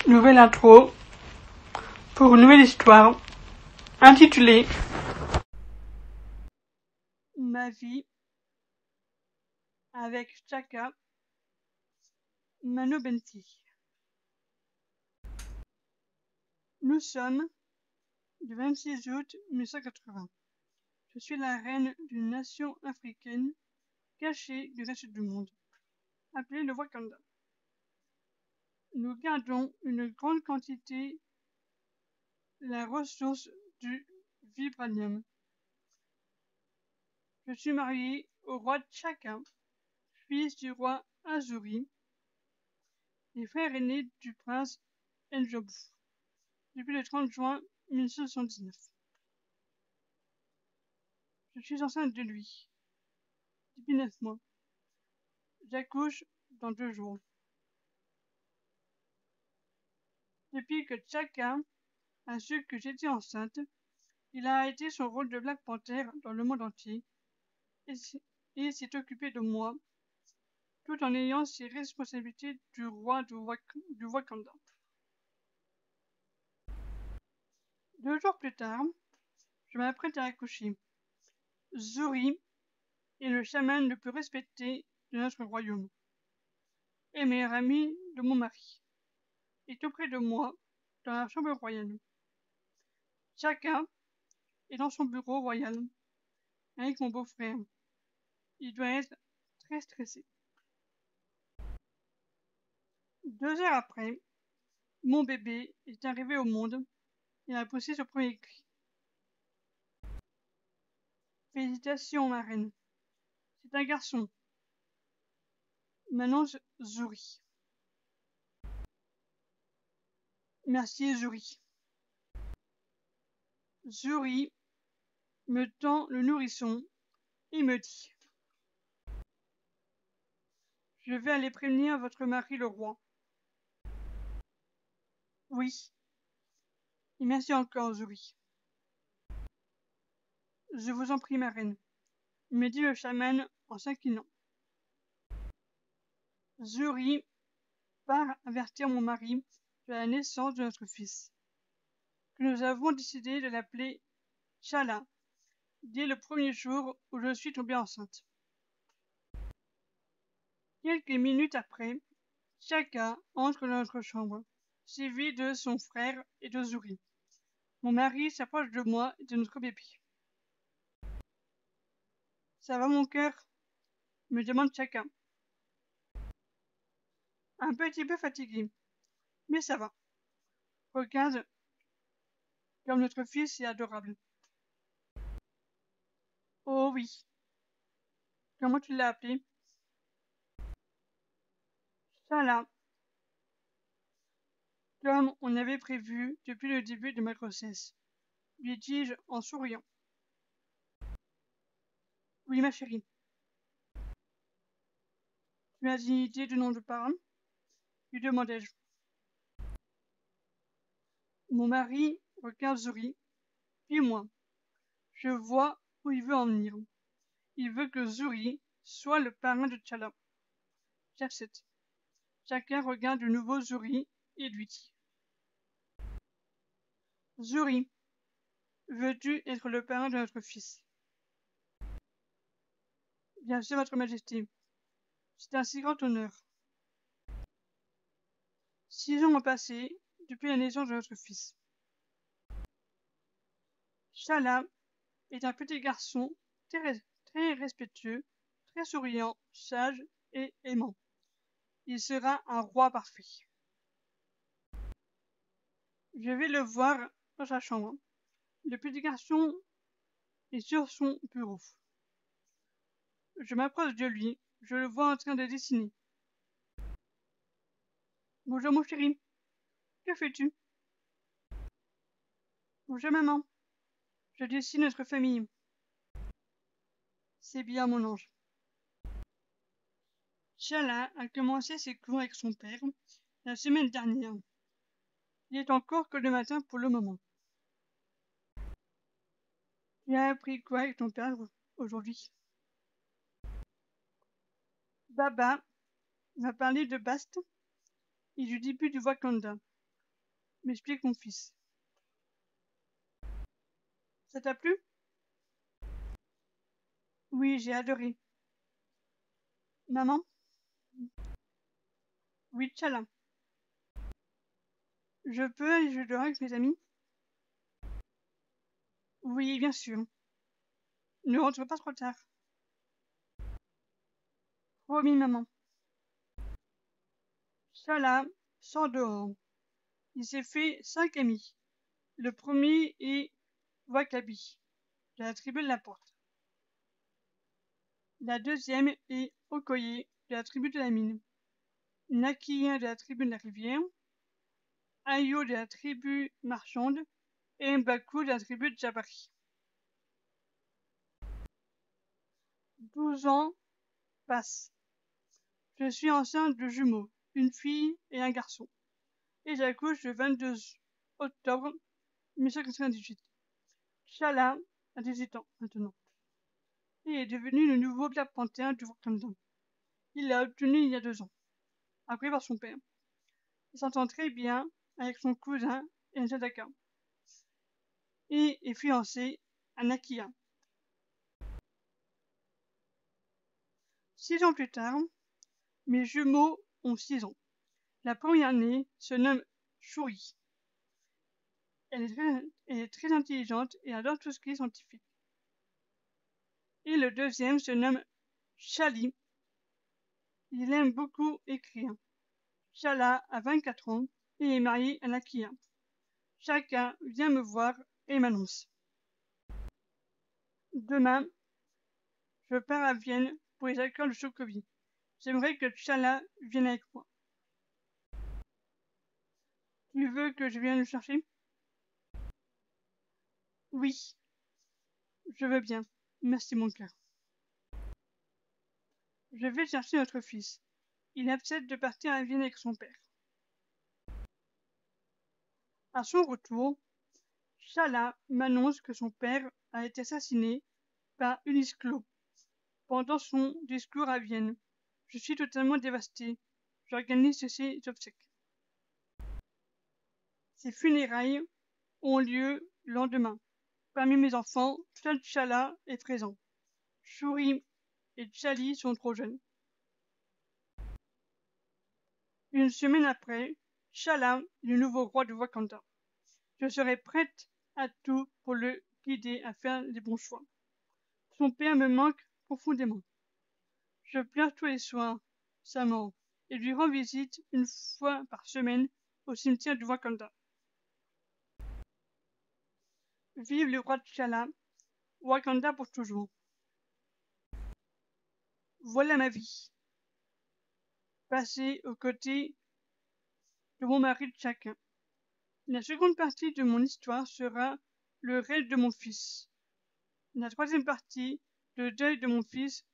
Nouvelle intro pour une nouvelle histoire intitulée Ma vie avec Chaka Manobenti. Nous sommes le 26 août 1980. Je suis la reine d'une nation africaine cachée du reste du monde, appelée le Wakanda. Nous gardons une grande quantité la ressource du vibranium. Je suis mariée au roi Chaka, fils du roi Azuri, et frère aîné du prince Njobu, depuis le 30 juin 1979. Je suis enceinte de lui, depuis 9 mois. J'accouche dans 2 jours. Depuis que Chaka a su que j'étais enceinte, il a arrêté son rôle de Black Panther dans le monde entier et s'est occupé de moi, tout en ayant ses responsabilités du roi du Wakanda. 2 jours plus tard, je m'apprête à accoucher. Zuri est le chaman le plus respecté de notre royaume, et meilleur ami de mon mari, est auprès de moi dans la chambre royale. Chaka est dans son bureau royal avec mon beau-frère. Il doit être très stressé. 2 heures après, mon bébé est arrivé au monde et a poussé son premier cri. Félicitations, ma reine. C'est un garçon, m'annonce Zuri. Merci, Zuri. Zuri me tend le nourrisson et me dit: Je vais aller prévenir votre mari le roi. Oui. Et merci encore, Zuri. Je vous en prie, ma reine, me dit le chaman en s'inclinant. Zuri part avertir mon mari de la naissance de notre fils, que nous avons décidé de l'appeler Chala, dès le premier jour où je suis tombée enceinte. Quelques minutes après, Chaka entre dans notre chambre, suivi de son frère et de Zuri. Mon mari s'approche de moi et de notre bébé. Ça va, mon cœur? Me demande Chaka. Un petit peu fatigué, mais ça va. Regarde comme notre fils est adorable. Oh oui. Comment tu l'as appelé? Chala. Comme on avait prévu depuis le début de ma grossesse, lui dis-je en souriant. Oui, ma chérie. Tu as une idée du nom de parrain? Lui demandai-je. Mon mari regarde Zuri, puis moi. Je vois où il veut en venir. Il veut que Zuri soit le parrain de Chala. J'accepte. Chacun regarde de nouveau Zuri et lui dit: Zuri, veux-tu être le parrain de notre fils? Bien sûr, votre majesté. C'est un si grand honneur. 6 ans ont passé depuis la naissance de notre fils. Chala est un petit garçon très respectueux, très souriant, sage et aimant. Il sera un roi parfait. Je vais le voir dans sa chambre. Le petit garçon est sur son bureau. Je m'approche de lui. Je le vois en train de dessiner. Bonjour mon chéri. Que fais-tu? Bonjour maman. Je dessine notre famille. C'est bien mon ange. Chala a commencé ses cours avec son père la semaine dernière. Il est encore que le matin pour le moment. Tu as appris quoi avec ton père aujourd'hui? Baba m'a parlé de Bast et du début du Wakanda. m'explique mon fils. Ça t'a plu? Oui, j'ai adoré. Maman? Oui, tchala. Je peux aller jouer dehors avec mes amis? Oui, bien sûr. Ne rentre pas trop tard. Promis, maman. Tchala sort dehors. Il s'est fait 5 amis. Le premier est Wakabi, de la tribu de la porte. La deuxième est Okoye, de la tribu de la mine. Nakia, de la tribu de la rivière. Ayo, de la tribu marchande. Et Mbaku, de la tribu de Jabari. 12 ans passent. Je suis enceinte de jumeaux, une fille et un garçon. Et j'accouche le 22 octobre 1998. Chala a 18 ans maintenant. Il est devenu le nouveau Black Panther du Wakanda. Il l'a obtenu il y a 2 ans, appris par son père. Il s'entend très bien avec son cousin Nzadaka et est fiancé à Nakia. 6 ans plus tard, mes jumeaux ont 6 ans. La première née se nomme Shuri. Elle est très intelligente et adore tout ce qui est scientifique. Et le deuxième se nomme Shali. Il aime beaucoup écrire. Shala a 24 ans et est marié à Nakia. Chacun vient me voir et m'annonce. Demain, je pars à Vienne pour les accords de Sokovie. J'aimerais que Tchala vienne avec moi. Tu veux que je vienne le chercher? Oui, je veux bien. Merci mon cœur. Je vais chercher notre fils. Il accepte de partir à Vienne avec son père. À son retour, Tchala m'annonce que son père a été assassiné par Ulysse Clos pendant son discours à Vienne. Je suis totalement dévastée. J'organise ses obsèques. Ses funérailles ont lieu le lendemain. Parmi mes enfants, seul Tchala est présent. Shuri et Tchali sont trop jeunes. Une semaine après, Tchala est le nouveau roi de Wakanda. Je serai prête à tout pour le guider à faire les bons choix. Son père me manque profondément. Je pleure tous les soirs sa mort et lui rends visite une fois par semaine au cimetière du Wakanda. Vive le roi T'Challa, Wakanda pour toujours. Voilà ma vie, passée aux côtés de mon mari chacun. La seconde partie de mon histoire sera le rêve de mon fils. La troisième partie, le deuil de mon fils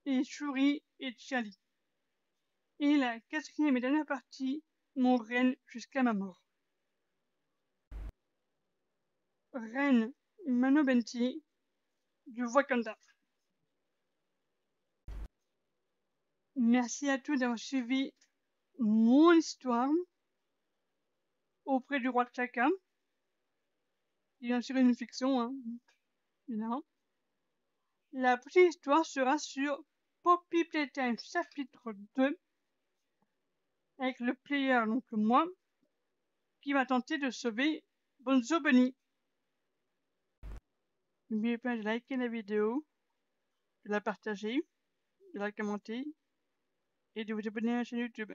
et Shuri et Tchali. Et la quatrième et dernière partie, mon règne jusqu'à ma mort. Reine Manobenti du Wakanda. Merci à tous d'avoir suivi mon histoire auprès du roi T'Chaka. Bien sûr une fiction, hein, évidemment. La prochaine histoire sera sur Poppy Playtime chapitre 2 avec le player, donc moi, qui va tenter de sauver Bonzo Bunny. N'oubliez pas de liker la vidéo, de la partager, de la commenter et de vous abonner à la chaîne YouTube.